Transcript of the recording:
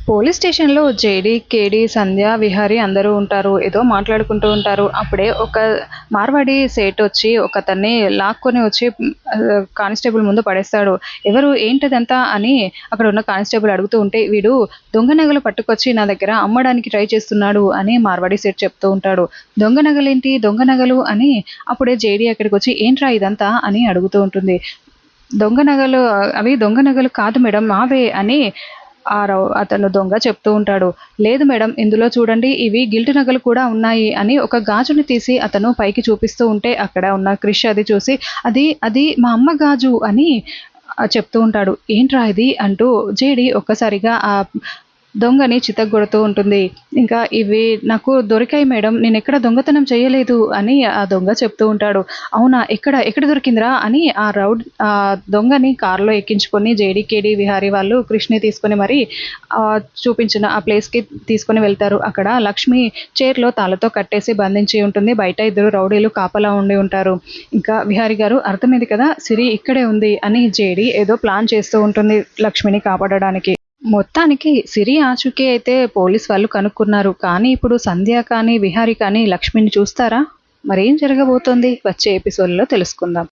Police స్టేషన్‌లో JD, కేడీ, సంధ్య, విహారీ అందరూ ఉంటారు. ఏదో మాట్లాడుకుంటూ ఉంటారు. అప్పుడే ఒక మార్వాడి సేటొచ్చి ఒకతన్ని లాక్కొని వచ్చి కానిస్టేబుల్ ముందు పడేస్తాడు. ఎవరు? ఏంటిదంతా? అని అక్కడ ఉన్న కానిస్టేబుల్ అడుగుతూ ఉంటే, వీడు దొంగ నగలు పట్టుకొచ్చి నా దగ్గర అమ్మడానికి ట్రై చేస్తున్నాడు అని మార్వాడి సేట్ చెప్తూ ఉంటాడు. దొంగ నగలేంటి? దొంగ నగలు అని అప్పుడే జేడీ అక్కడికొచ్చి ఏంట్రా ఇదంతా? అని అడుగుతూ ఉంటుంది. దొంగ నగలు అవి దొంగ నగలు కాదు మేడం మావే అని అతను దొంగ చెప్తూ ఉంటాడు. లేదు మేడం ఇందులో చూడండి ఇవి గిల్ట్ నగలు కూడా ఉన్నాయి అని ఒక గాజుని తీసి అతను పైకి చూపిస్తూ ఉంటే అక్కడ ఉన్న క్రిష్ అది చూసి అది అది మా అమ్మ గాజు అని చెప్తూ ఉంటాడు. ఏంట్రా ఇది అంటూ జేడి ఒక్కసారిగా ఆ దొంగని చితగ్గొడుతూ ఉంటుంది. ఇంకా ఇవి నాకు దొరికాయి మేడం నేనెక్కడ దొంగతనం చేయలేదు అని ఆ దొంగ చెప్తూ ఉంటాడు. అవునా ఎక్కడ దొరికిందిరా అని దొంగని కారులో ఎక్కించుకొని జేడీ, కేడీ, విహారీ వాళ్ళు కృష్ణని తీసుకొని మరి చూపించిన ఆ ప్లేస్‌కి తీసుకొని వెళ్తారు. అక్కడ లక్ష్మి చైర్‌లో తాళ్ళతో కట్టేసి బంధించి ఉంటుంది. బయట ఇద్దరు రౌడీలు కాపలా ఉండి ఉంటారు. ఇంకా విహారీ గారు అర్థమైంది కదా! సిరి ఇక్కడే ఉంది అని జేడీ ఏదో ప్లాన్ చేస్తూ ఉంటుంది లక్ష్మిని కాపాడడానికి. మొత్తానికి సిరి ఆచూకీ అయితే పోలీస్ వాళ్ళు కనుక్కున్నారు. కానీ ఇప్పుడు సంధ్య కానీ, విహారీ కానీ లక్ష్మిని చూస్తారా? మరేం జరగబోతోంది? వచ్చే ఎపిసోడ్‌లో తెలుసుకుందాం.